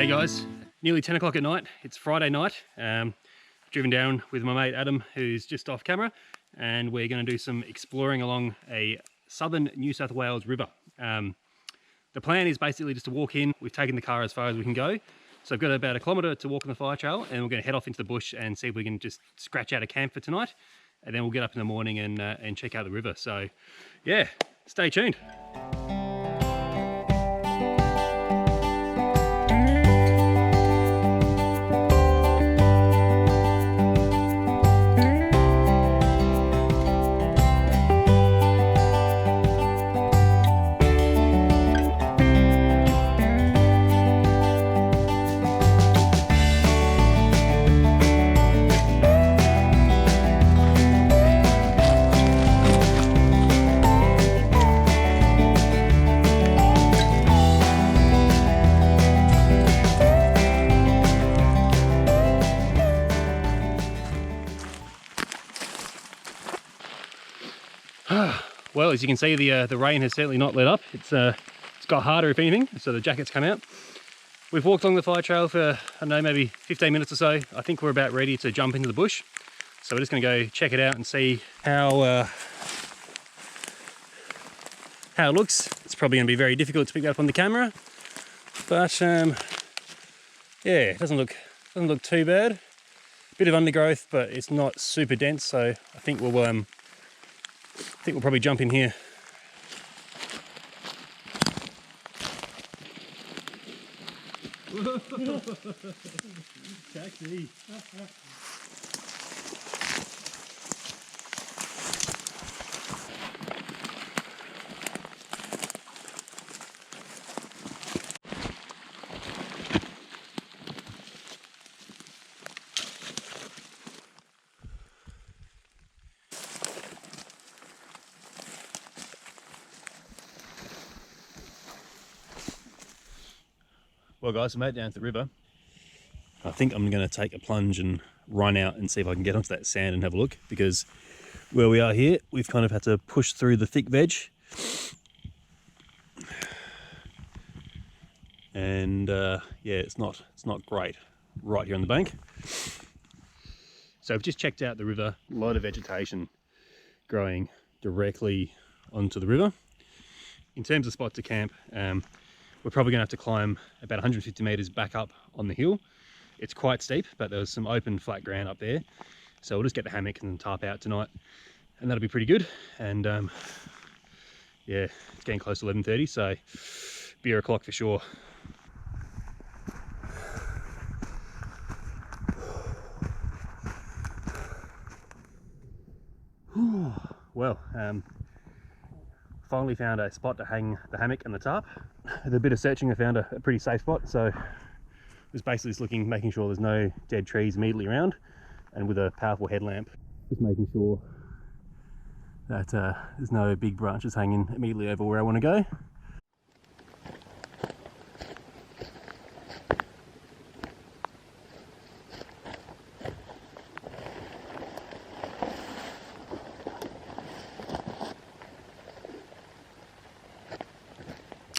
Hey guys, nearly 10 o'clock at night. It's Friday night. Driven down with my mate Adam, who's just off camera, and we're going to do some exploring along a southern New South Wales river. The plan is basically just to walk in. We've taken the car as far as we can go. So I've got about 1 kilometre to walk on the fire trail, and we're going to head off into the bush and see if we can just scratch out a camp for tonight. And then we'll get up in the morning and check out the river. So yeah, stay tuned. Well, as you can see, the rain has certainly not let up. It's got harder, if anything, so the jacket's come out. We've walked along the fire trail for, I don't know, maybe 15 minutes or so. I think we're about ready to jump into the bush. So we're just going to go check it out and see how it looks. It's probably going to be very difficult to pick up on the camera, but yeah, it doesn't look too bad. Bit of undergrowth, but it's not super dense, so I think we'll probably jump in here. Taxi. Well guys, I made it down to the river. I think I'm going to take a plunge and run out and see if I can get onto that sand and have a look, because where we are here, we've kind of had to push through the thick veg. And yeah, it's not great right here on the bank. So I've just checked out the river. A lot of vegetation growing directly onto the river. In terms of spot to camp, we're probably going to have to climb about 150 metres back up on the hill. It's quite steep, but there's some open flat ground up there. So we'll just get the hammock and tarp out tonight, and that'll be pretty good. And yeah, it's getting close to 11:30, so beer o'clock for sure. Well, finally found a spot to hang the hammock and the tarp. With a bit of searching, I found a pretty safe spot. So just basically just making sure there's no dead trees immediately around, and with a powerful headlamp, just making sure that there's no big branches hanging immediately over where I want to go.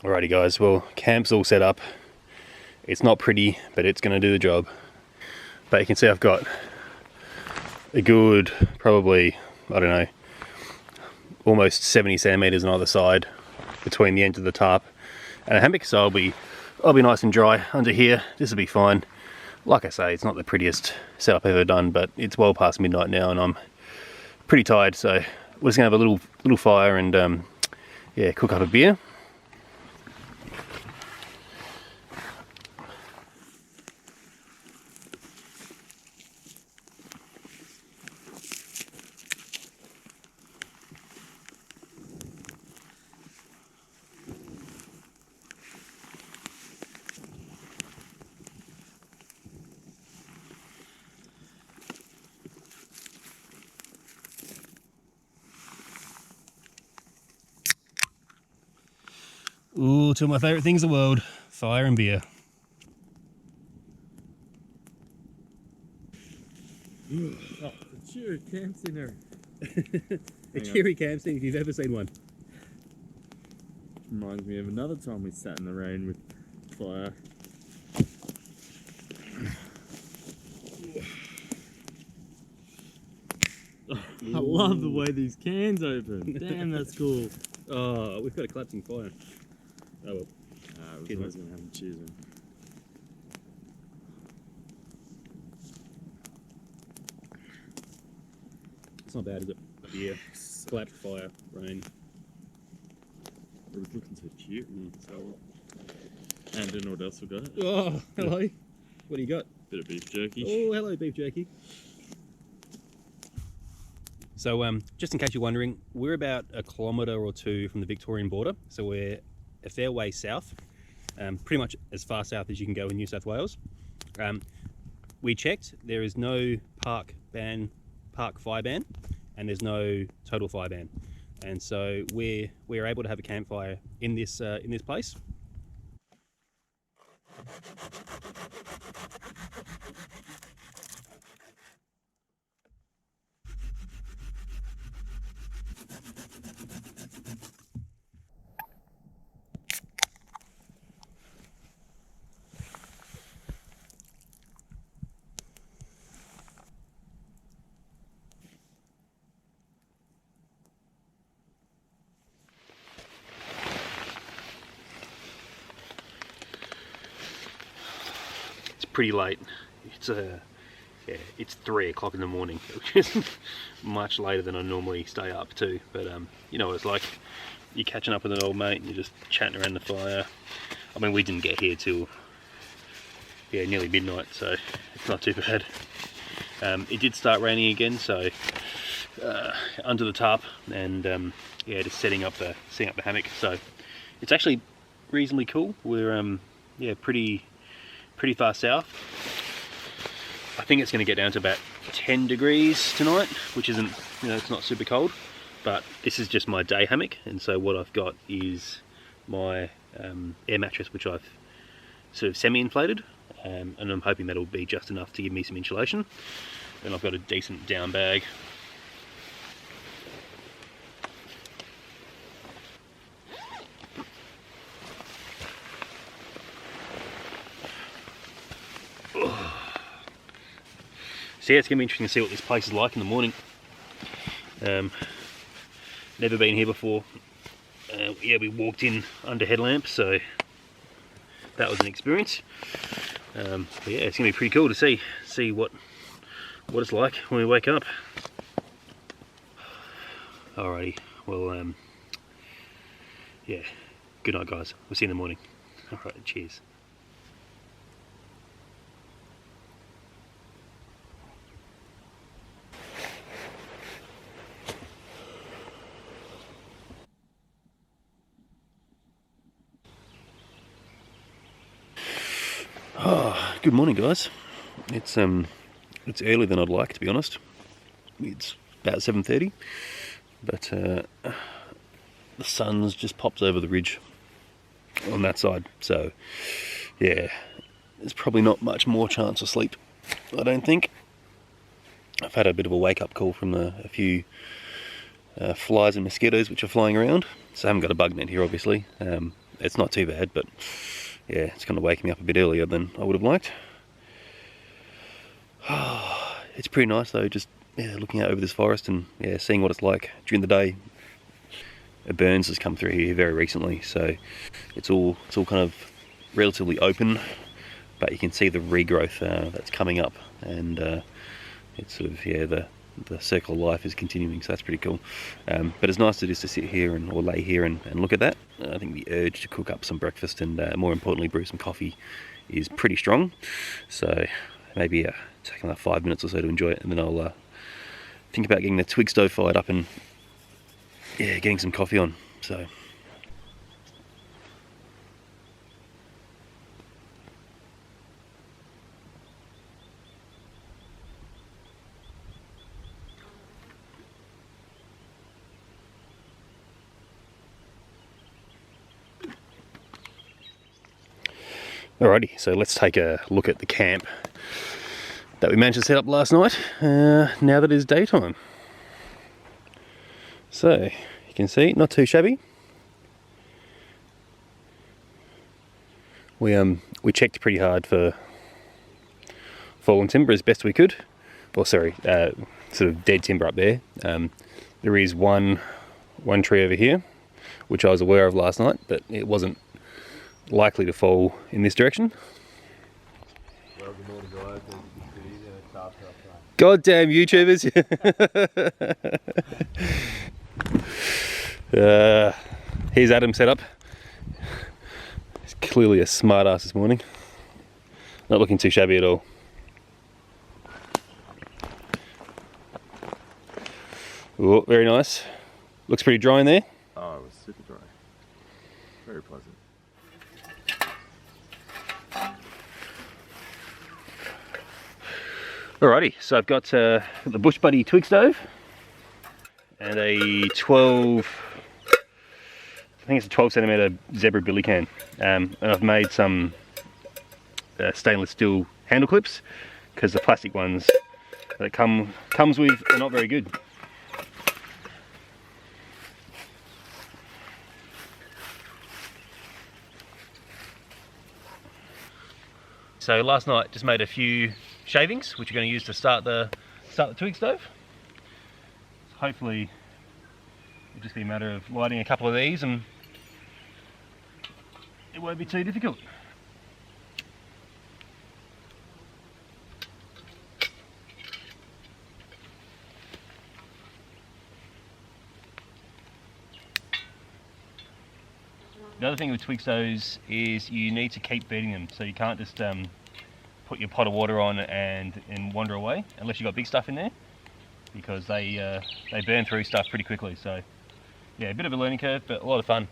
Alrighty guys, well, camp's all set up. It's not pretty, but it's going to do the job. But you can see I've got a good, probably, I don't know, almost 70 centimeters on either side between the end of the tarp and a hammock, so I'll be nice and dry under here. This will be fine. Like I say, it's not the prettiest setup I've ever done, but it's well past midnight now and I'm pretty tired, so we're just gonna have a little fire and yeah, cook up a beer. Ooh, two of my favourite things in the world, fire and beer. Oh, a cheery camp dinner. A cheery camp scene if you've ever seen one. Reminds me of another time we sat in the rain with fire. love the way these cans open. Damn, that's cool. Oh, we've got a collapsing fire. Oh well. We're always going to have to choose them. It's not bad, is it? Yeah. Collapsed fire, rain. It was looking so cute. So, and do you know what else we got? Oh, hello. What do you got? Bit of beef jerky. Oh, hello, beef jerky. So, just in case you're wondering, we're about 1 kilometre or 2 from the Victorian border. So we're a fair way south, pretty much as far south as you can go in New South Wales. We checked, there is no park fire ban, and there's no total fire ban. And so we're able to have a campfire in this place. Pretty late. It's 3 o'clock in the morning, which is much later than I normally stay up to. But you know what it's like. You're catching up with an old mate and you're just chatting around the fire. I mean, we didn't get here till nearly midnight, so it's not too bad. It did start raining again, so under the tarp and just setting up the hammock. So it's actually reasonably cool. We're pretty far south. I think it's going to get down to about 10 degrees tonight, which isn't, it's not super cold, but this is just my day hammock. And so what I've got is my air mattress, which I've sort of semi-inflated, and I'm hoping that'll be just enough to give me some insulation. Then I've got a decent down bag. So yeah, it's going to be interesting to see what this place is like in the morning. Never been here before. We walked in under headlamps, so that was an experience. But yeah, it's going to be pretty cool to see what it's like when we wake up. Alrighty, well, yeah, good night guys. We'll see you in the morning. Alright, cheers. Oh, good morning guys. It's earlier than I'd like, to be honest. It's about 7:30, but the sun's just popped over the ridge on that side, so yeah, there's probably not much more chance of sleep, I don't think. I've had a bit of a wake-up call from a few flies and mosquitoes which are flying around, so I haven't got a bug net here obviously. It's not too bad, but yeah, it's kind of waking me up a bit earlier than I would have liked. It's pretty nice though, just looking out over this forest and seeing what it's like during the day. A Burns has come through here very recently, so it's all kind of relatively open, but you can see the regrowth that's coming up, and it's sort of the circle of life is continuing, so that's pretty cool. But it's nice to sit here or lay here and look at that. I think the urge to cook up some breakfast and more importantly brew some coffee is pretty strong, so maybe take another 5 minutes or so to enjoy it, and then I'll think about getting the twig stove fired up and getting some coffee on. So alrighty, so let's take a look at the camp that we managed to set up last night, now that it is daytime. So, you can see, not too shabby. We checked pretty hard for fallen timber as best we could. Or sorry, sort of dead timber up there. There is one tree over here, which I was aware of last night, but it wasn't likely to fall in this direction. Well, good morning, guys. Goddamn YouTubers! Here's Adam set up. He's clearly a smart ass this morning. Not looking too shabby at all. Oh, very nice. Looks pretty dry in there. Oh, it was super dry. Very pleasant. Alrighty, so I've got the Bush Buddy twig stove and a 12, I think it's a 12 centimeter zebra billy can, and I've made some stainless steel handle clips because the plastic ones that it comes with are not very good. So last night just made a few shavings, which we're going to use to start the twig stove. Hopefully it'll just be a matter of lighting a couple of these and it won't be too difficult. The other thing with twig stoves is you need to keep beating them, so you can't just put your pot of water on and wander away, unless you've got big stuff in there, because they burn through stuff pretty quickly. So yeah, a bit of a learning curve, but a lot of fun.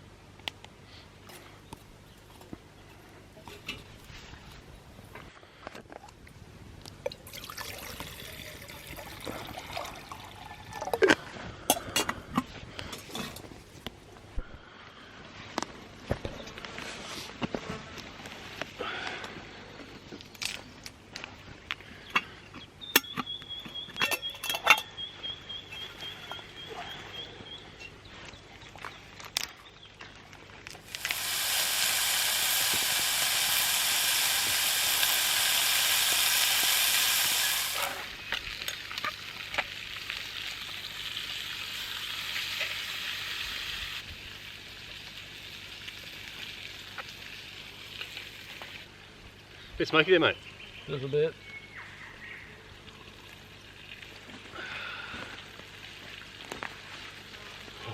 Bit smoky there, mate. Just a bit.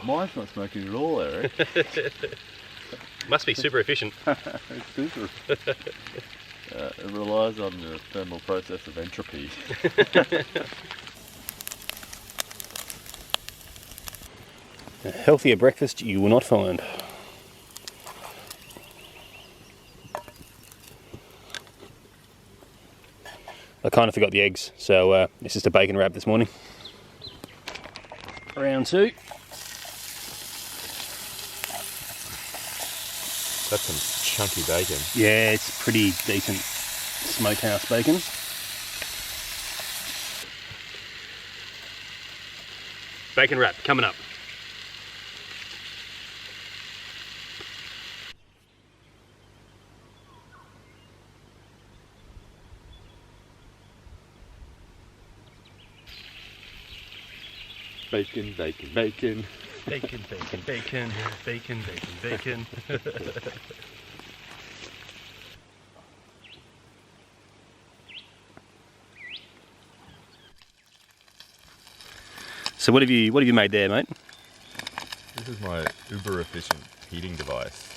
Mine's not smoking at all, Eric. Must be super efficient. It's super. It relies on the thermal process of entropy. A healthier breakfast you will not find. I kind of forgot the eggs, so it's just a bacon wrap this morning. Round two. That's some chunky bacon. Yeah, it's pretty decent smokehouse bacon. Bacon wrap coming up. Bacon, bacon, bacon. Bacon, bacon, bacon, bacon, bacon, bacon. So what have you made there, mate? This is my uber efficient heating device.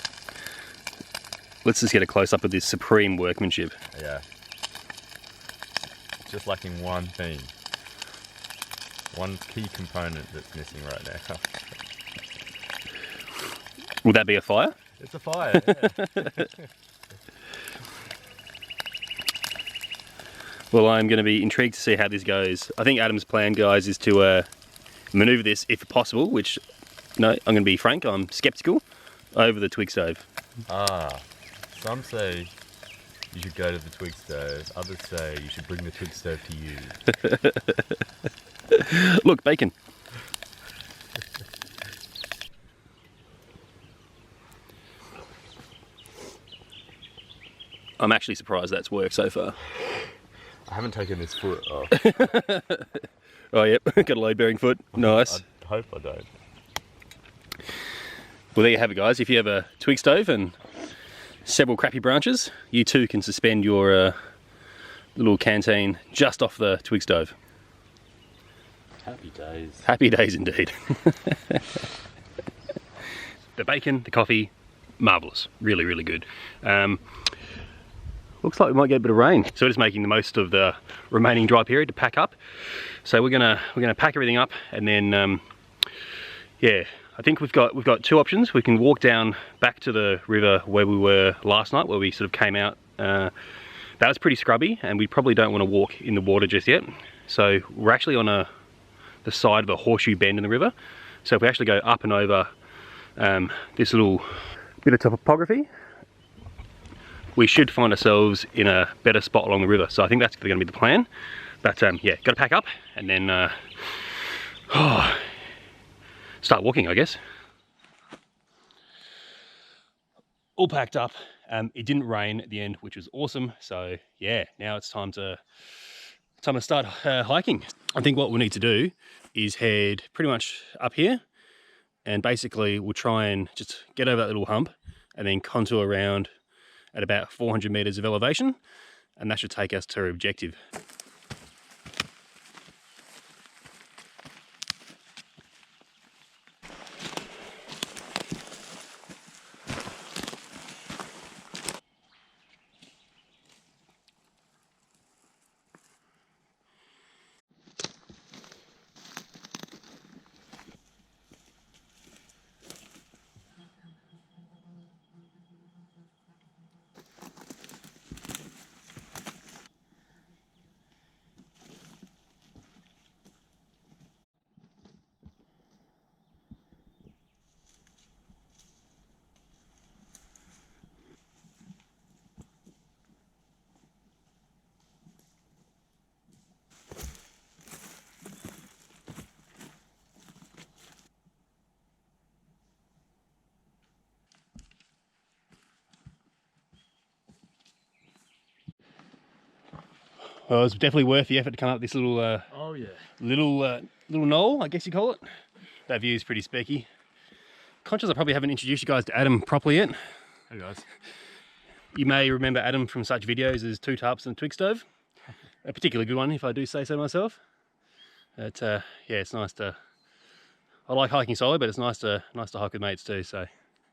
Let's just get a close up of this supreme workmanship. Yeah. Just lacking one thing. One key component that's missing right now. Would that be a fire? It's a fire, yeah. Well, I'm going to be intrigued to see how this goes. I think Adam's plan, guys, is to manoeuvre this, if possible, which, no, I'm going to be frank, I'm sceptical, over the twig stove. Some say you should go to the twig stove, others say you should bring the twig stove to you. Look, bacon. I'm actually surprised that's worked so far. I haven't taken this foot off. Oh, yep, got a load bearing foot. Nice. I hope I don't. Well, there you have it, guys. If you have a twig stove and several crappy branches, you too can suspend your little canteen just off the twig stove. Happy days. Happy days indeed. The bacon, the coffee, marvellous. Really, really good. Looks like we might get a bit of rain. So we're just making the most of the remaining dry period to pack up. So we're gonna pack everything up, and then yeah, I think we've got two options. We can walk down back to the river where we were last night, where we sort of came out. That was pretty scrubby, and we probably don't want to walk in the water just yet. So we're actually on the side of a horseshoe bend in the river. So if we actually go up and over this little bit of topography, we should find ourselves in a better spot along the river. So I think that's going to be the plan. But yeah, got to pack up and then start walking, I guess. All packed up. It didn't rain at the end, which was awesome. So yeah, now it's time to start hiking. I think what we'll need to do is head pretty much up here, and basically we'll try and just get over that little hump and then contour around at about 400 meters of elevation, and that should take us to our objective. Well, it was definitely worth the effort to come up this little Oh yeah. little knoll, I guess you call it. That view is pretty specky. Conscious I probably haven't introduced you guys to Adam properly yet. Hey guys. You may remember Adam from such videos as 2 tarps and a twig stove. A particularly good one, if I do say so myself. But yeah, it's nice to. I like hiking solo, but it's nice to hike with mates too. So,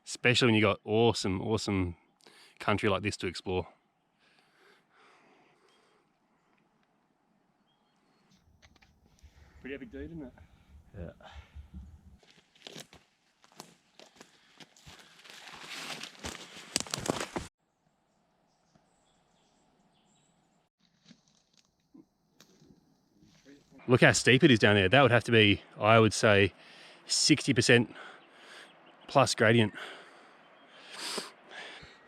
especially when you got awesome country like this to explore. Pretty epic dude, isn't it? Yeah. Look how steep it is down there. That would have to be, I would say, 60% plus gradient.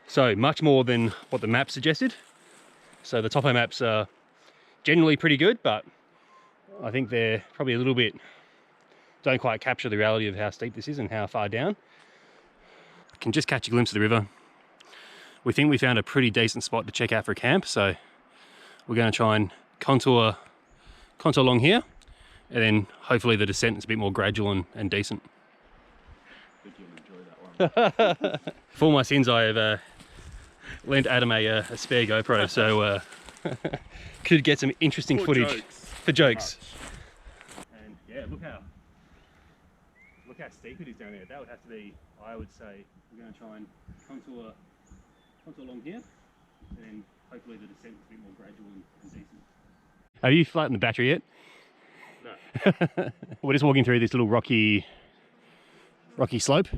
So much more than what the map suggested. So the topo maps are generally pretty good, but I think they're probably a little bit, don't quite capture the reality of how steep this is and how far down. I can just catch a glimpse of the river. We think we found a pretty decent spot to check out for a camp, so we're going to try and contour along here, and then hopefully the descent is a bit more gradual and decent. I think you'll enjoy that one. For my sins, I have lent Adam a spare GoPro, so could get some interesting footage for jokes. And yeah, look how steep it is down there. That would have to be, I would say, we're going to try and contour along here, and then hopefully the descent is a bit more gradual and decent. Have you flattened the battery yet? No. We're just walking through this little rocky slope.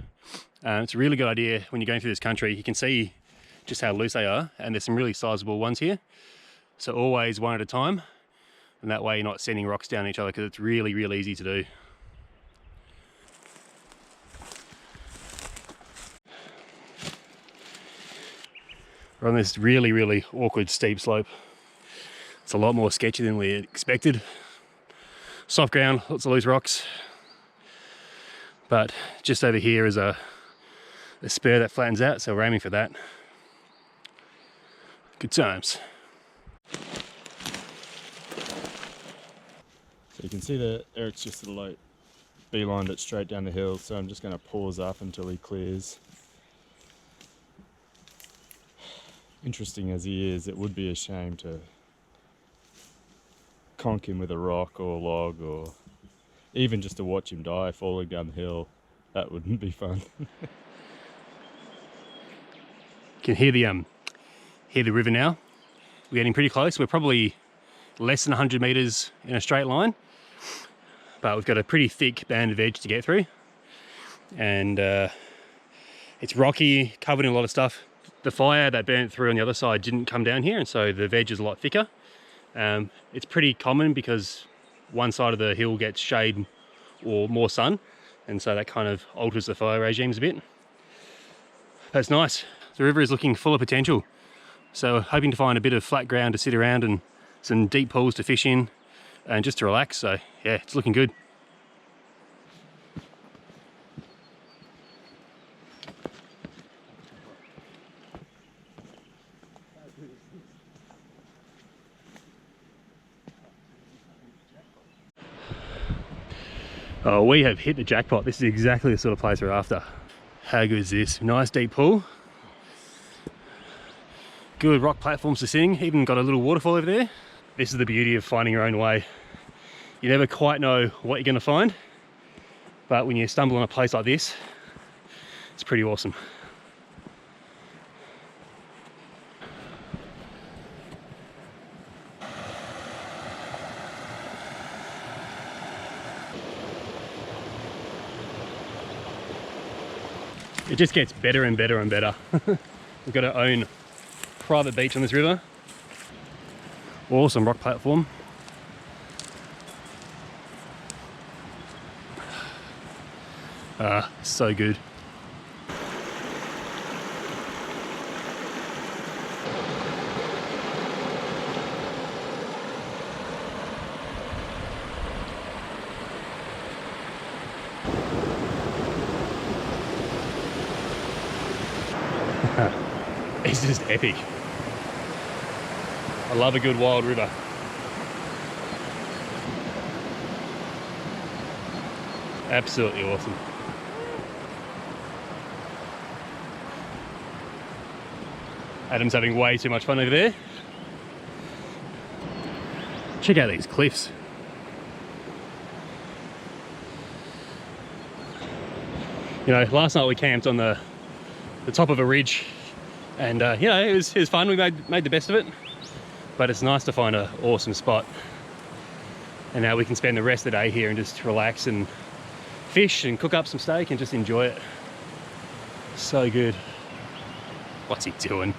It's a really good idea when you're going through this country. You can see just how loose they are, and there's some really sizable ones here. So always one at a time, and that way you're not sending rocks down each other, because it's really easy to do. We're on this really awkward steep slope. It's a lot more sketchy than we expected. Soft ground, lots of loose rocks. But just over here is a spur that flattens out, so we're aiming for that. Good times. You can see that Eric's just sort of like beelined it straight down the hill, so I'm just going to pause up until he clears. Interesting as he is, it would be a shame to conk him with a rock or a log, or even just to watch him die falling down the hill. That wouldn't be fun. You can hear the river now. We're getting pretty close. We're probably less than 100 meters in a straight line, but we've got a pretty thick band of edge to get through, and it's rocky, covered in a lot of stuff. The fire that burnt through on the other side didn't come down here, and so the veg is a lot thicker. It's pretty common because one side of the hill gets shade or more sun, and so that kind of alters the fire regimes a bit. That's nice. The river is looking full of potential, so hoping to find a bit of flat ground to sit around and some deep pools to fish in and just to relax. So yeah, it's looking good. Oh, we have hit the jackpot. This is exactly the sort of place we're after. How good is this? Nice deep pool. Good rock platforms to sing. Even got a little waterfall over there. This is the beauty of finding your own way. You never quite know what you're going to find, but when you stumble on a place like this, it's pretty awesome. It just gets better and better and better. We've got our own private beach on this river. Awesome rock platform. So good. It's just epic. I love a good wild river. Absolutely awesome. Adam's having way too much fun over there. Check out these cliffs. You know, last night we camped on the top of a ridge, and you know, it was fun. We made the best of it, but it's nice to find an awesome spot, and now we can spend the rest of the day here and just relax and fish and cook up some steak and just enjoy it. So good. What's he doing?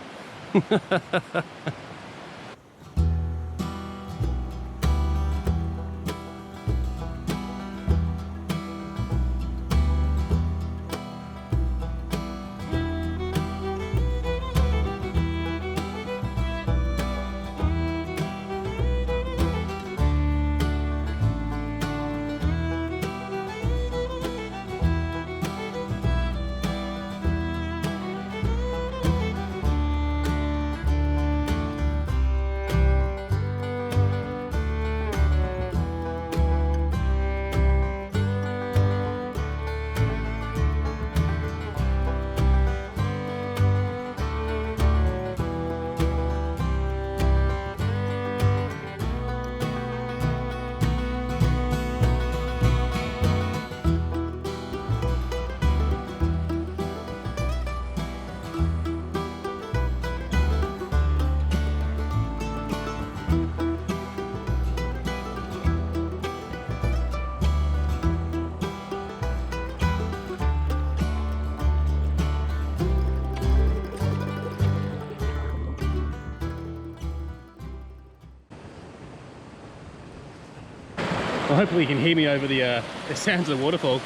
Well, hopefully you can hear me over the sounds of the waterfall.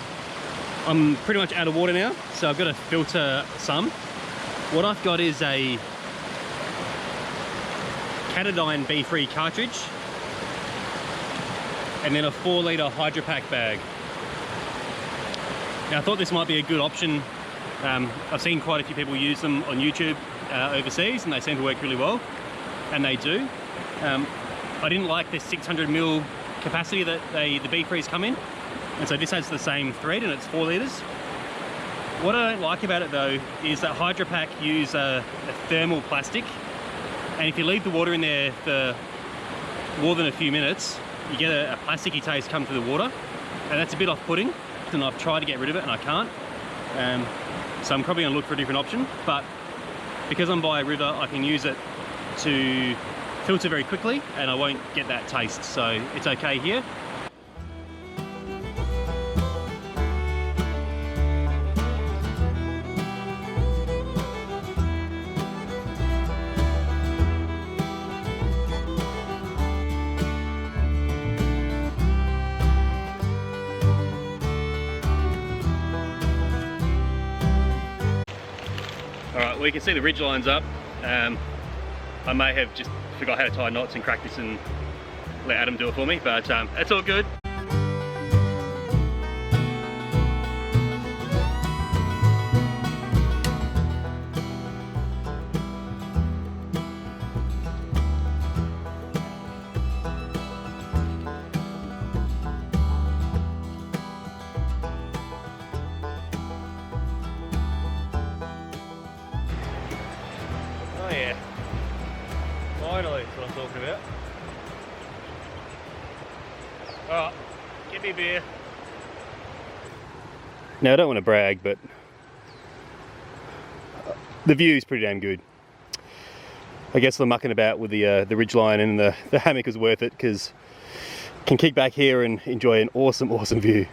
I'm pretty much out of water now, so I've got to filter some. What I've got is a Catadine B3 cartridge, and then a 4-litre Hydro Pack bag. Now I thought this might be a good option. I've seen quite a few people use them on YouTube overseas, and they seem to work really well, and they do. I didn't like this 600ml capacity that the B-Frees come in. And so this has the same thread and it's 4 litres. What I don't like about it though is that Hydro Pack use a thermal plastic, and if you leave the water in there for more than a few minutes, you get a plasticky taste come through the water, and that's a bit off-putting, and I've tried to get rid of it and I can't. So I'm probably going to look for a different option, but because I'm by a river I can use it to filter very quickly and I won't get that taste, so it's okay here. Alright, well you can see the ridge line's up. I may have just forgot how to tie knots and crack this and let Adam do it for me, but that's all good. Oh yeah, finally, that's what I'm talking about. Alright, give me a beer. Now I don't want to brag, but the view is pretty damn good. I guess the mucking about with the ridgeline and the hammock is worth it, because I can kick back here and enjoy an awesome view.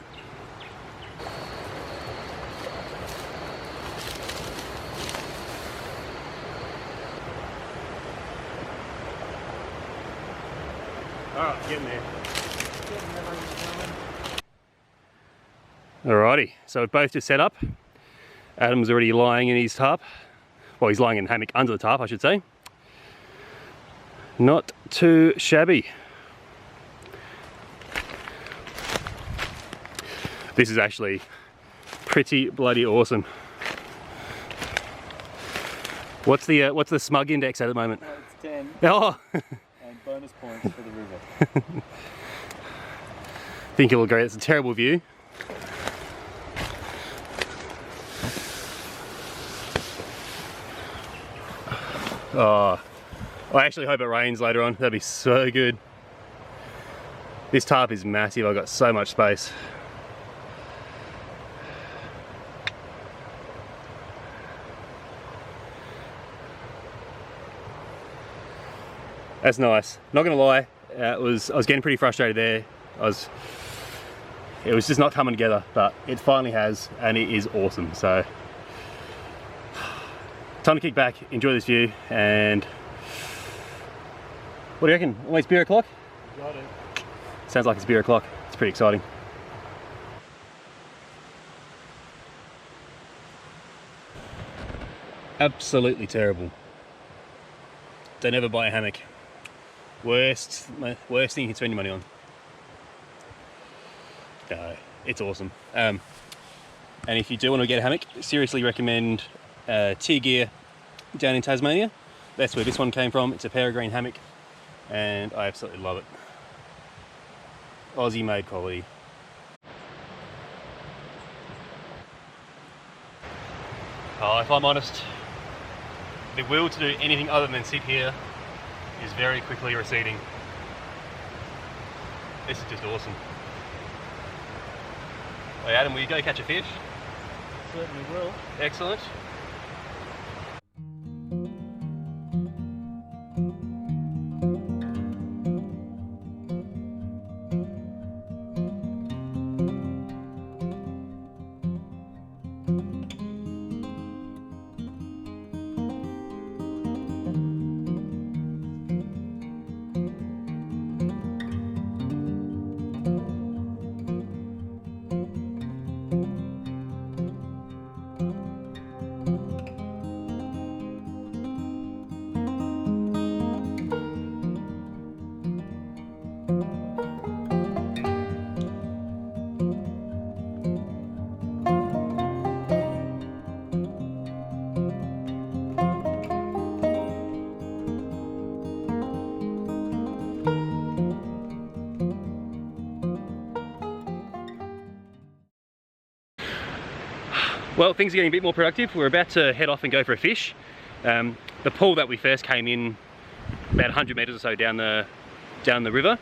Alright, getting there. Alrighty, so we've both just set up. Adam's already lying in his tarp. Well, he's lying in the hammock under the tarp, I should say. Not too shabby. This is actually pretty bloody awesome. What's the smug index at the moment? It's 10. Oh! And bonus points for the river. I think you'll agree it's a terrible view. Oh, I actually hope it rains later on. That'd be so good. This tarp is massive. I've got so much space. That's nice. Not gonna lie, I was getting pretty frustrated there. It was just not coming together, but it finally has, and it is awesome. So, time to kick back, enjoy this view, and what do you reckon? Almost beer o'clock? Got it. Sounds like it's beer o'clock. It's pretty exciting. Absolutely terrible. Don't ever buy a hammock. Worst thing you can spend your money on. No, it's awesome. And if you do want to get a hammock, seriously recommend Tier Gear down in Tasmania. That's where this one came from. It's a peregrine hammock and I absolutely love it. Aussie made quality. Oh, if I'm honest, the will to do anything other than sit here is very quickly receding. This is just awesome. Hey Adam, will you go catch a fish? Certainly will. Excellent. Well, things are getting a bit more productive. We're about to head off and go for a fish. The pool that we first came in, about 100 metres or so down the river,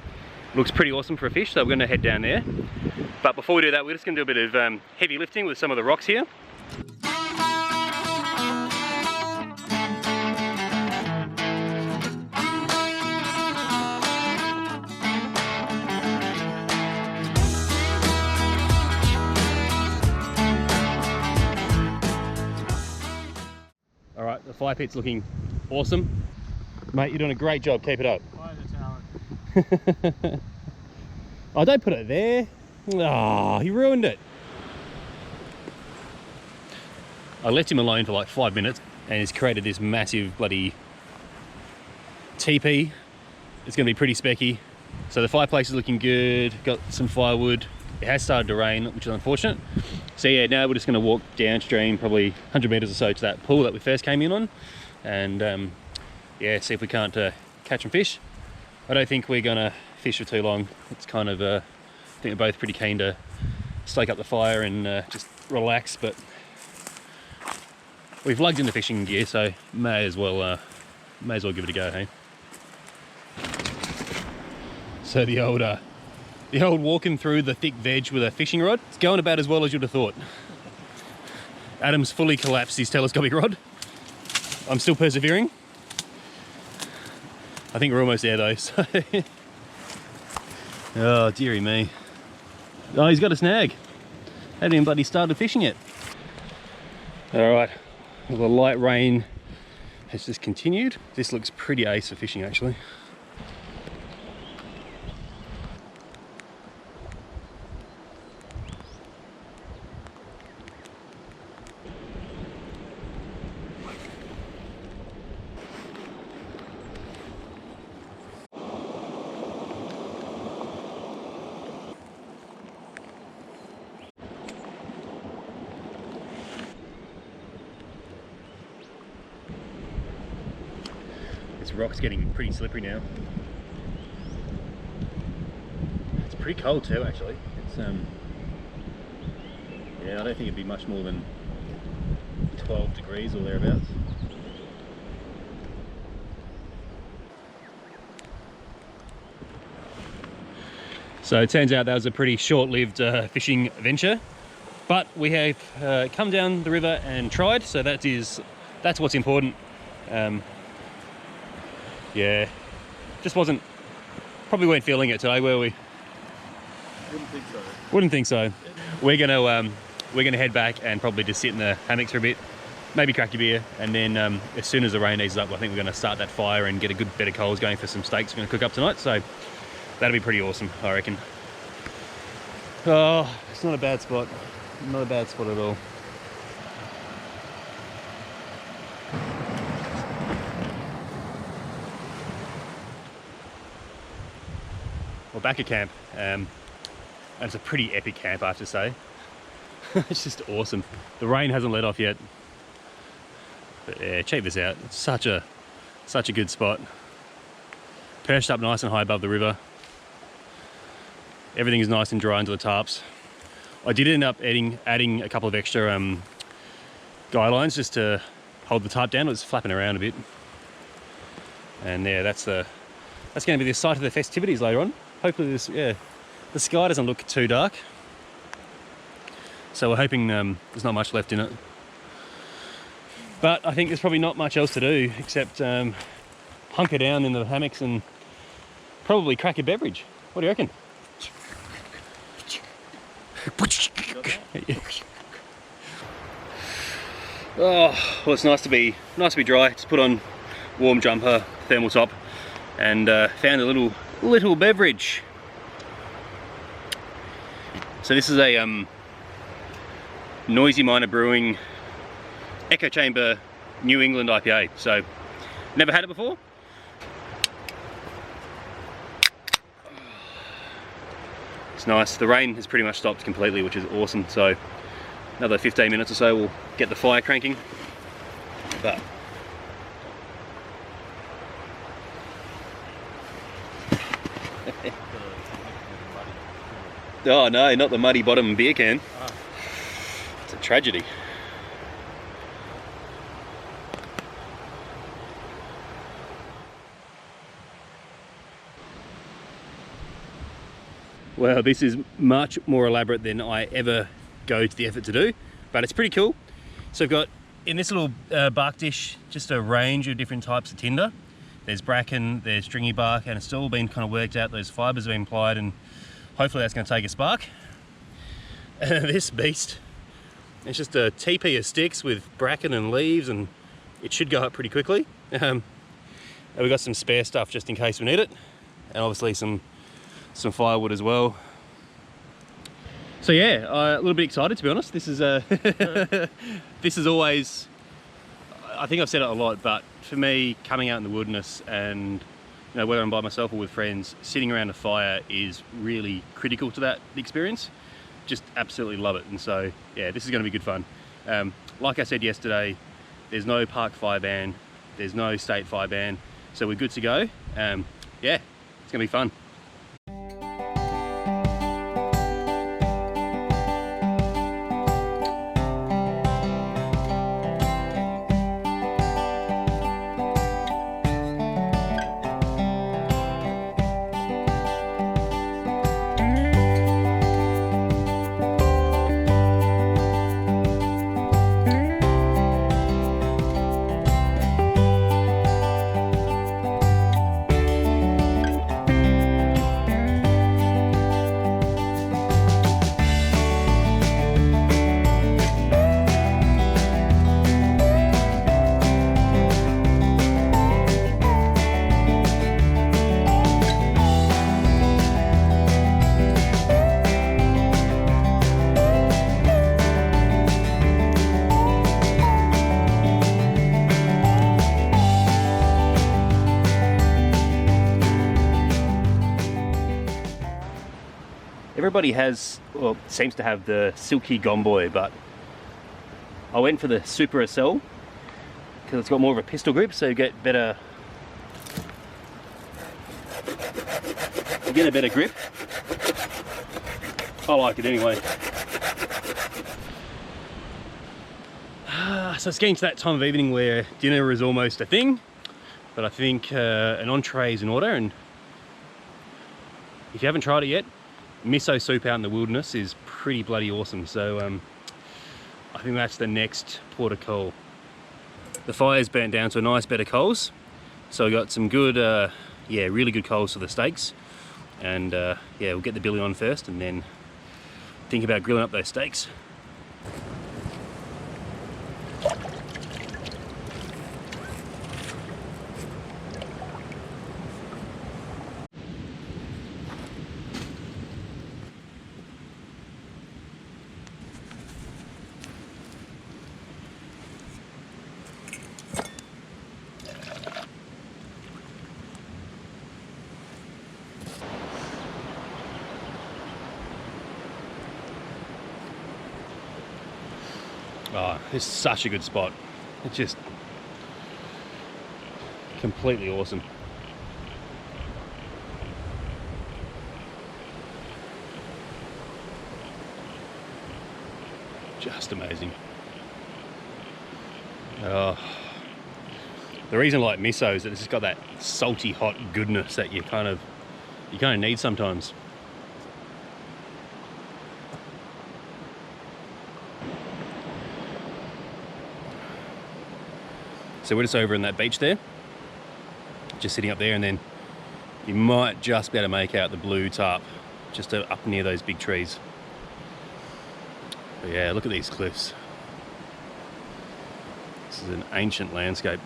looks pretty awesome for a fish, so we're going to head down there. But before we do that, we're just going to do a bit of heavy lifting with some of the rocks here. Alright, the fire pit's looking awesome. Mate, you're doing a great job, keep it up. Find the talent. Oh, don't put it there. Oh, you ruined it. I left him alone for like 5 minutes and he's created this massive bloody teepee. It's going to be pretty specky. So the fireplace is looking good, got some firewood. It has started to rain, which is unfortunate. So yeah, now we're just going to walk downstream, probably 100 metres or so to that pool that we first came in on. And yeah, see if we can't catch some fish. I don't think we're going to fish for too long. It's kind of, I think we're both pretty keen to stoke up the fire and just relax, but we've lugged in the fishing gear, so may as well give it a go, hey? So the old walking through the thick veg with a fishing rod, it's going about as well as you'd have thought. Adam's fully collapsed his telescopic rod. I'm still persevering. I think we're almost there though, so. Oh, dearie me. Oh, he's got a snag. Hadn't even bloody started fishing yet. All right, well, the light rain has just continued. This looks pretty ace for fishing actually. This rock's getting pretty slippery now. It's pretty cold too, actually. It's yeah, I don't think it'd be much more than 12 degrees or thereabouts. So it turns out that was a pretty short-lived fishing venture, but we have come down the river and tried, so that's what's important. Yeah, just probably weren't feeling it today, were we? Wouldn't think so. Wouldn't think so. We're gonna head back and probably just sit in the hammocks for a bit, maybe crack a beer, and then as soon as the rain eases up, I think we're gonna start that fire and get a good bit of coals going for some steaks we're gonna cook up tonight. So that'll be pretty awesome, I reckon. Oh, it's not a bad spot. Not a bad spot at all. We're back at camp, and it's a pretty epic camp, I have to say. It's just awesome. The rain hasn't let off yet, but yeah, check this out. It's such a good spot. Perched up nice and high above the river. Everything is nice and dry under the tarps. I did end up adding a couple of extra guy lines just to hold the tarp down. It was flapping around a bit, and yeah, that's going to be the site of the festivities later on. Hopefully the sky doesn't look too dark. So we're hoping there's not much left in it. But I think there's probably not much else to do except hunker down in the hammocks and probably crack a beverage. What do you reckon? Oh, well, it's nice to be dry. Just put on warm jumper, thermal top, and found a little beverage. So this is a Noisy Miner Brewing Echo Chamber New England IPA. So never had it before. It's nice. The rain has pretty much stopped completely, which is awesome. So another 15 minutes or so we'll get the fire cranking. But oh no, not the muddy bottom beer can. It's a tragedy. Well, this is much more elaborate than I ever go to the effort to do, but it's pretty cool. So I've got in this little bark dish just a range of different types of tinder. There's bracken, there's stringy bark, and it's all been kind of worked out. Those fibres have been applied, and hopefully that's going to take a spark. And this beast, it's just a teepee of sticks with bracken and leaves, and it should go up pretty quickly. And we've got some spare stuff just in case we need it, and obviously some firewood as well. So yeah, a little bit excited, to be honest. This is this is always, I think I've said it a lot, but for me, coming out in the wilderness and, you know, whether I'm by myself or with friends, sitting around a fire is really critical to that experience. Just absolutely love it. And so yeah, this is going to be good fun. Like I said yesterday, there's no park fire ban, there's no state fire ban, so we're good to go. Yeah, it's going to be fun. Everybody has, well, seems to have the silky gomboy, but I went for the Super SL because it's got more of a pistol grip, so you get a better grip. I like it anyway. So it's getting to that time of evening where dinner is almost a thing, but I think an entree is in order, and if you haven't tried it yet, miso soup out in the wilderness is pretty bloody awesome. So I think that's the next port of call. The fire's burnt down to a nice bed of coals, so we got some good, yeah, really good coals for the steaks. And yeah, we'll get the billy on first, and then think about grilling up those steaks. Oh, it's such a good spot. It's just completely awesome. Just amazing. Oh, the reason I like miso is that it's just got that salty, hot goodness that you kind of need sometimes. So we're just over in that beach there, just sitting up there, and then you might just be able to make out the blue tarp just up near those big trees. But yeah, look at these cliffs. This is an ancient landscape.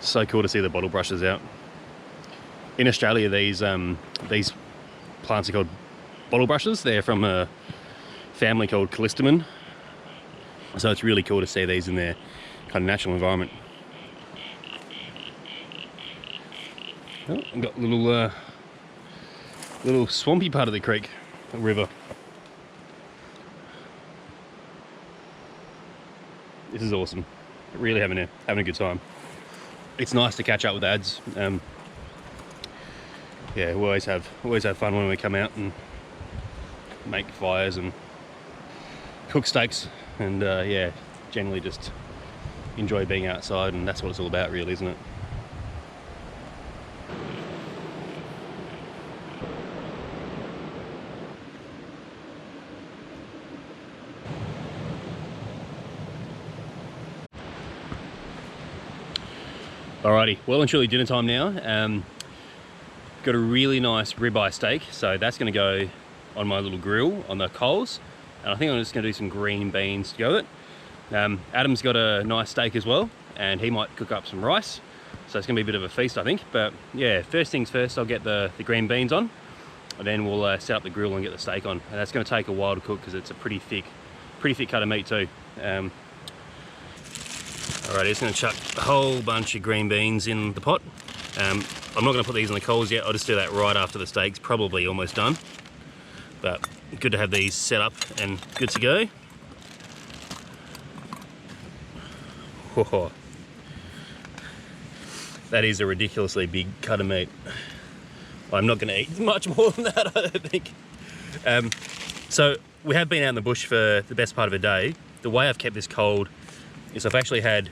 So cool to see the bottle brushes out. In Australia, these plants are called bottle brushes. They're from a family called Callistemon. So it's really cool to see these in their kind of natural environment. Oh, I've got a little swampy part of the creek, the river. This is awesome. Really having a good time. It's nice to catch up with ads. Yeah, we always have fun when we come out and make fires and cook steaks. And yeah, generally just enjoy being outside, and that's what it's all about, really, isn't it? Alrighty, well and truly dinner time now. Got a really nice ribeye steak, so that's going to go on my little grill on the coals, and I think I'm just going to do some green beans to go with it. Adam's got a nice steak as well, and he might cook up some rice, so it's going to be a bit of a feast, I think. But yeah, first things first, I'll get the green beans on, and then we'll set up the grill and get the steak on. And that's going to take a while to cook because it's a pretty thick cut of meat too. Alright, just going to chuck a whole bunch of green beans in the pot. I'm not going to put these on the coals yet, I'll just do that right after the steak's probably almost done. But good to have these set up and good to go. Whoa. That is a ridiculously big cut of meat. I'm not going to eat much more than that, I don't think. So we have been out in the bush for the best part of a day. The way I've kept this cold is I've actually had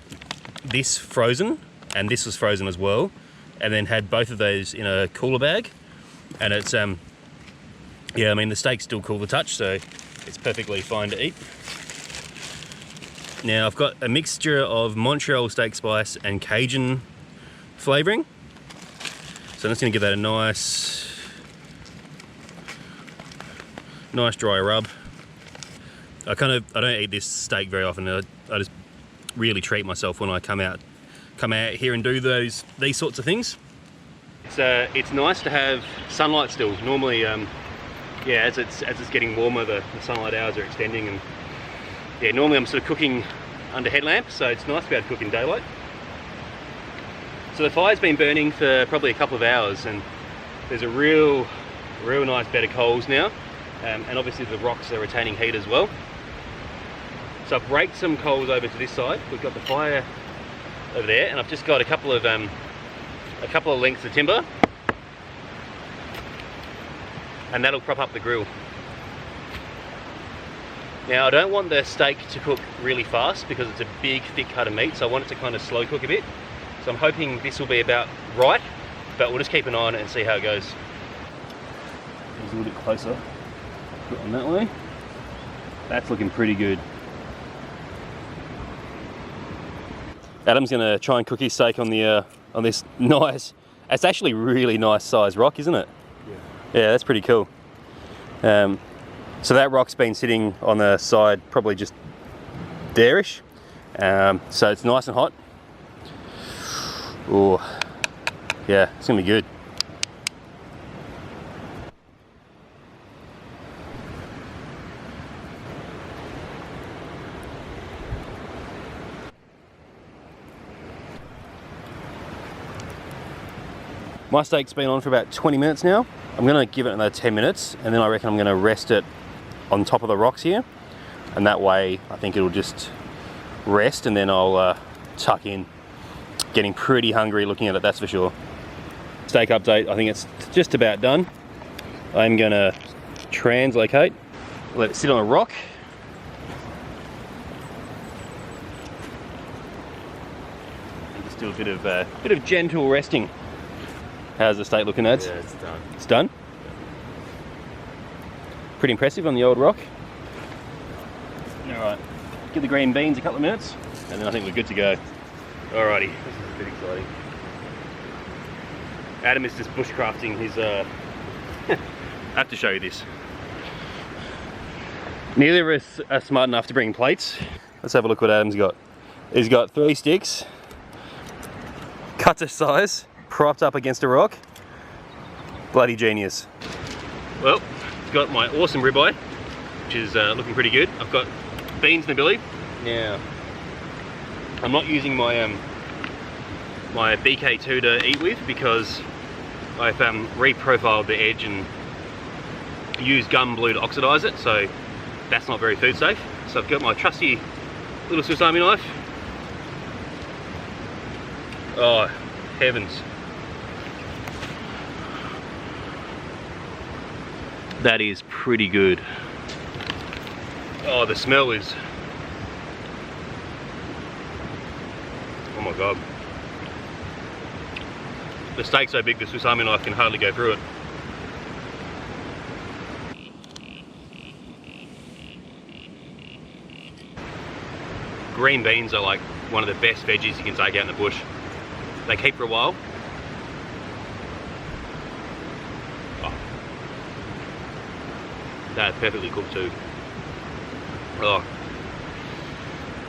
this frozen and this was frozen as well, and then had both of those in a cooler bag, and it's yeah, I mean the steak's still cool to touch, so it's perfectly fine to eat. Now I've got a mixture of Montreal steak spice and Cajun flavouring, so I'm just going to give that a nice dry rub. I don't eat this steak very often. I just really treat myself when I come out here and do these sorts of things. It's nice to have sunlight still. Normally, yeah, as it's getting warmer, the sunlight hours are extending, and yeah, normally I'm sort of cooking under headlamps, so it's nice to be able to cook in daylight. So the fire's been burning for probably a couple of hours, and there's a real nice bed of coals now, and obviously the rocks are retaining heat as well. So I've raked some coals over to this side. We've got the fire over there, and I've just got a couple of lengths of timber, and that'll prop up the grill. Now I don't want the steak to cook really fast because it's a big thick cut of meat, so I want it to kind of slow cook a bit. So I'm hoping this will be about right, but we'll just keep an eye on it and see how it goes. Just a little bit closer. Put it on that way. That's looking pretty good. Adam's going to try and cook his steak on the on this nice, it's actually really nice sized rock, isn't it? Yeah. Yeah, that's pretty cool. So that rock's been sitting on the side probably just there-ish. So it's nice and hot. Oh, yeah, it's going to be good. My steak's been on for about 20 minutes now. I'm going to give it another 10 minutes, and then I reckon I'm going to rest it on top of the rocks here, and that way I think it'll just rest, and then I'll tuck in. Getting pretty hungry looking at it, that's for sure. Steak update, I think it's just about done. I'm going to translocate, let it sit on a rock. And just do a bit of gentle resting. How's the steak looking, Ads? Yeah, it's done. It's done? Pretty impressive on the old rock. Alright, give the green beans a couple of minutes, and then I think we're good to go. Alrighty, this is a bit exciting. Adam is just bushcrafting his, I have to show you this. Neither of us are smart enough to bring plates. Let's have a look what Adam's got. He's got 3 sticks, cut to size, propped up against a rock. Bloody genius. Well, got my awesome ribeye, which is looking pretty good. I've got beans in the billy. Now, I'm not using my my BK2 to eat with because I've reprofiled the edge and used gum blue to oxidize it, so that's not very food safe. So I've got my trusty little Swiss Army knife. Oh, heavens. That is pretty good. Oh, the smell is... oh my god. The steak's so big the Swiss Army knife can hardly go through it. Green beans are like one of the best veggies you can take out in the bush. They keep for a while. Oh. That's perfectly cooked too. Oh.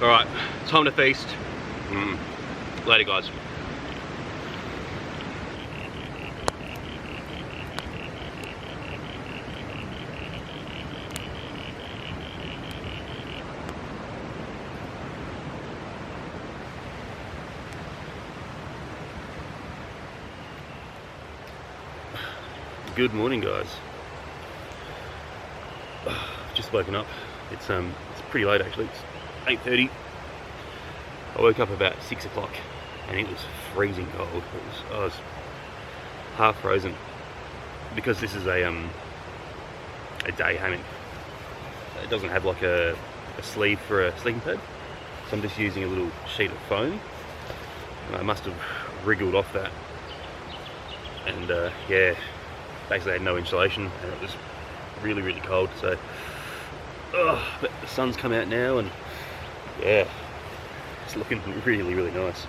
Alright, time to feast. Later guys. Good morning guys. Just woken up. It's pretty late actually. It's 8:30. I woke up about 6 o'clock and it was freezing cold. I was half frozen because this is a day hammock. It doesn't have like a sleeve for a sleeping pad, so I'm just using a little sheet of foam, and I must have wriggled off that, and yeah, basically had no insulation and it was really, really cold. So but the sun's come out now and yeah, it's looking really, really nice.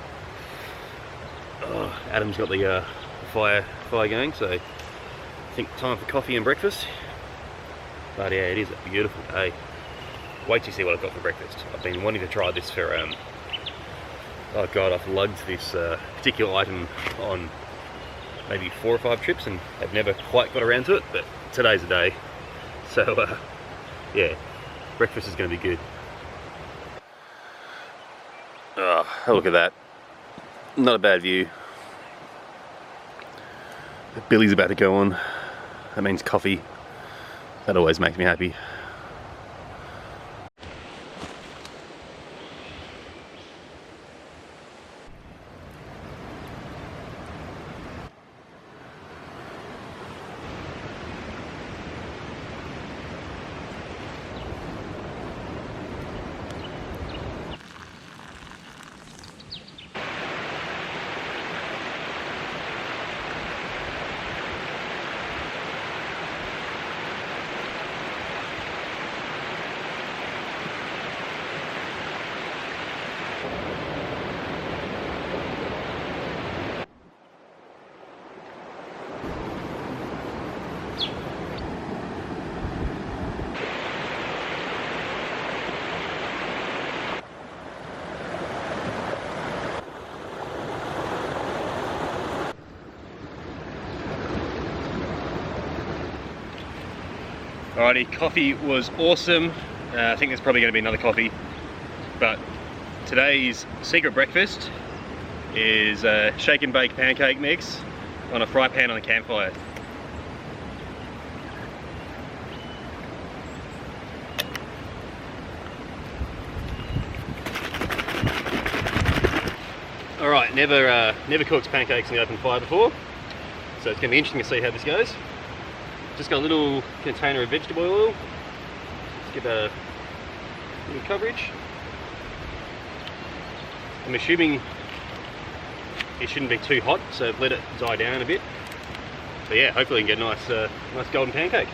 Adam's got the fire going, so I think time for coffee and breakfast. But yeah, it is a beautiful day. Wait till you see what I've got for breakfast. I've been wanting to try this for oh god, I've lugged this particular item on maybe 4 or 5 trips and have never quite got around to it, but today's the day. So yeah, breakfast is going to be good. Oh, look at that. Not a bad view. Billy's about to go on. That means coffee. That always makes me happy. Alrighty, coffee was awesome. I think there's probably going to be another coffee, but today's secret breakfast is a shake and bake pancake mix on a fry pan on a campfire. Alright, never cooked pancakes in the open fire before, so it's going to be interesting to see how this goes. Just got a little container of vegetable oil. Let's give that a little coverage. I'm assuming it shouldn't be too hot, so let it die down a bit. But yeah, hopefully we can get a nice golden pancake.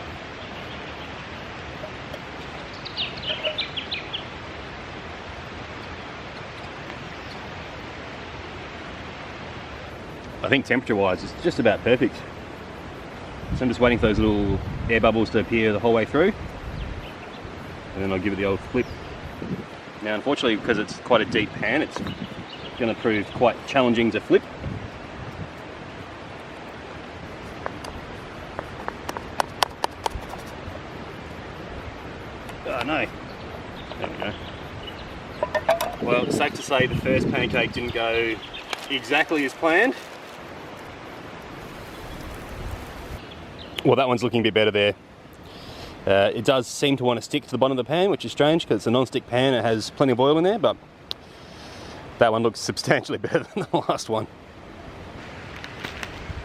I think temperature-wise it's just about perfect. So I'm just waiting for those little air bubbles to appear the whole way through, and then I'll give it the old flip. Now unfortunately, because it's quite a deep pan, it's going to prove quite challenging to flip. Oh no, there we go. Well, it's safe to say the first pancake didn't go exactly as planned. Well, that one's looking a bit better there. It does seem to want to stick to the bottom of the pan, which is strange because it's a non-stick pan. It has plenty of oil in there, but that one looks substantially better than the last one.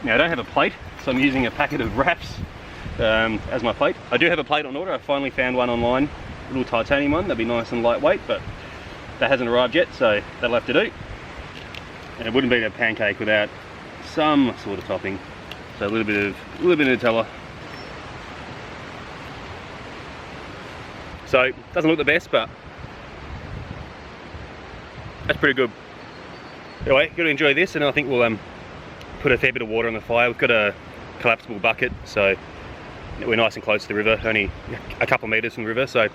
Now I don't have a plate, so I'm using a packet of wraps as my plate. I do have a plate on order. I finally found one online, a little titanium one. That'd be nice and lightweight, but that hasn't arrived yet, so that'll have to do. And it wouldn't be a pancake without some sort of topping. So a little bit of Nutella. So doesn't look the best, but that's pretty good. Anyway, got to enjoy this, and I think we'll put a fair bit of water on the fire. We've got a collapsible bucket, so we're nice and close to the river, only a couple metres from the river, so.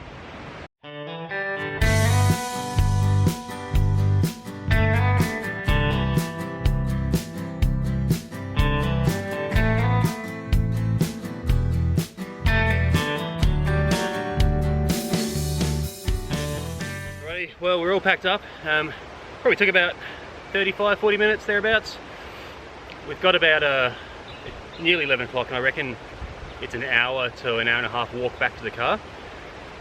Well, we're all packed up. Probably took about 35-40 minutes thereabouts. We've got about nearly 11 o'clock, and I reckon it's an hour to an hour and a half walk back to the car.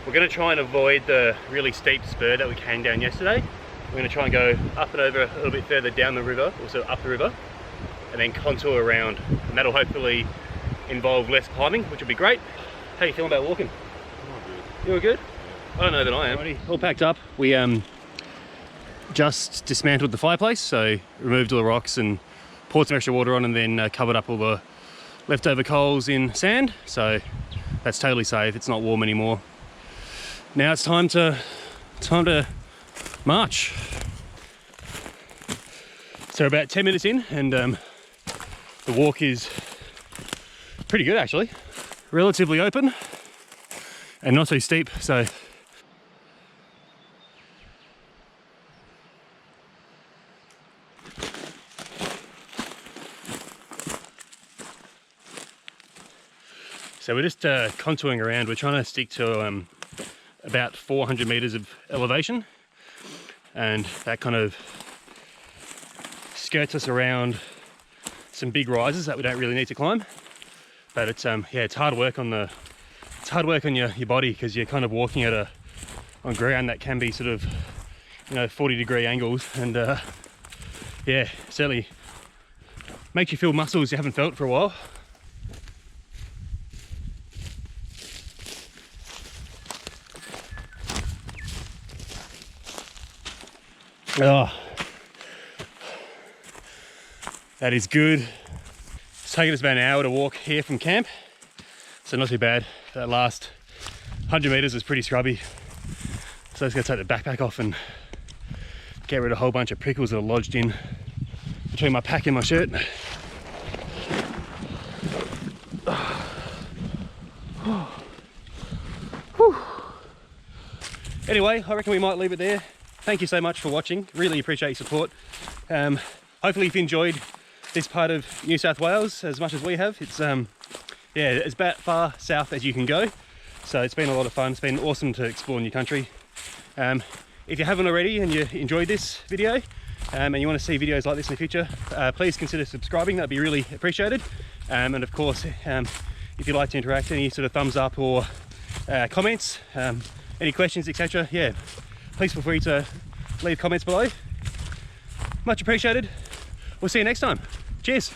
We're going to try and avoid the really steep spur that we came down yesterday. We're going to try and go up and over a little bit further down the river, also up the river, and then contour around, and that'll hopefully involve less climbing, which will be great. How are you feeling about walking? You all good? I don't know that I am. Already all packed up. We just dismantled the fireplace, so removed all the rocks and poured some extra water on, and then covered up all the leftover coals in sand. So that's totally safe. It's not warm anymore. Now it's time to march. So about 10 minutes in, and the walk is pretty good actually. Relatively open and not so steep. So we're just contouring around. We're trying to stick to about 400 meters of elevation, and that kind of skirts us around some big rises that we don't really need to climb. But it's yeah, it's hard work on your body, because you're kind of walking at on ground that can be sort of 40-degree angles, and yeah, certainly makes you feel muscles you haven't felt for a while. Oh, that is good. It's taken us about an hour to walk here from camp, so not too bad. That last 100 meters was pretty scrubby, so I'm just gonna take the backpack off and get rid of a whole bunch of prickles that are lodged in between my pack and my shirt. Anyway, I reckon we might leave it there. Thank you so much for watching. Really appreciate your support. Hopefully you've enjoyed this part of New South Wales as much as we have. It's yeah, it's about far south as you can go. So it's been a lot of fun. It's been awesome to explore new country. If you haven't already and you enjoyed this video and you want to see videos like this in the future, please consider subscribing. That'd be really appreciated. And of course, if you'd like to interact, any sort of thumbs up or comments, any questions, etc. Yeah, please feel free to leave comments below. Much appreciated. We'll see you next time. Cheers.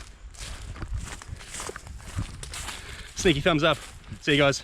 Sneaky thumbs up. See you guys.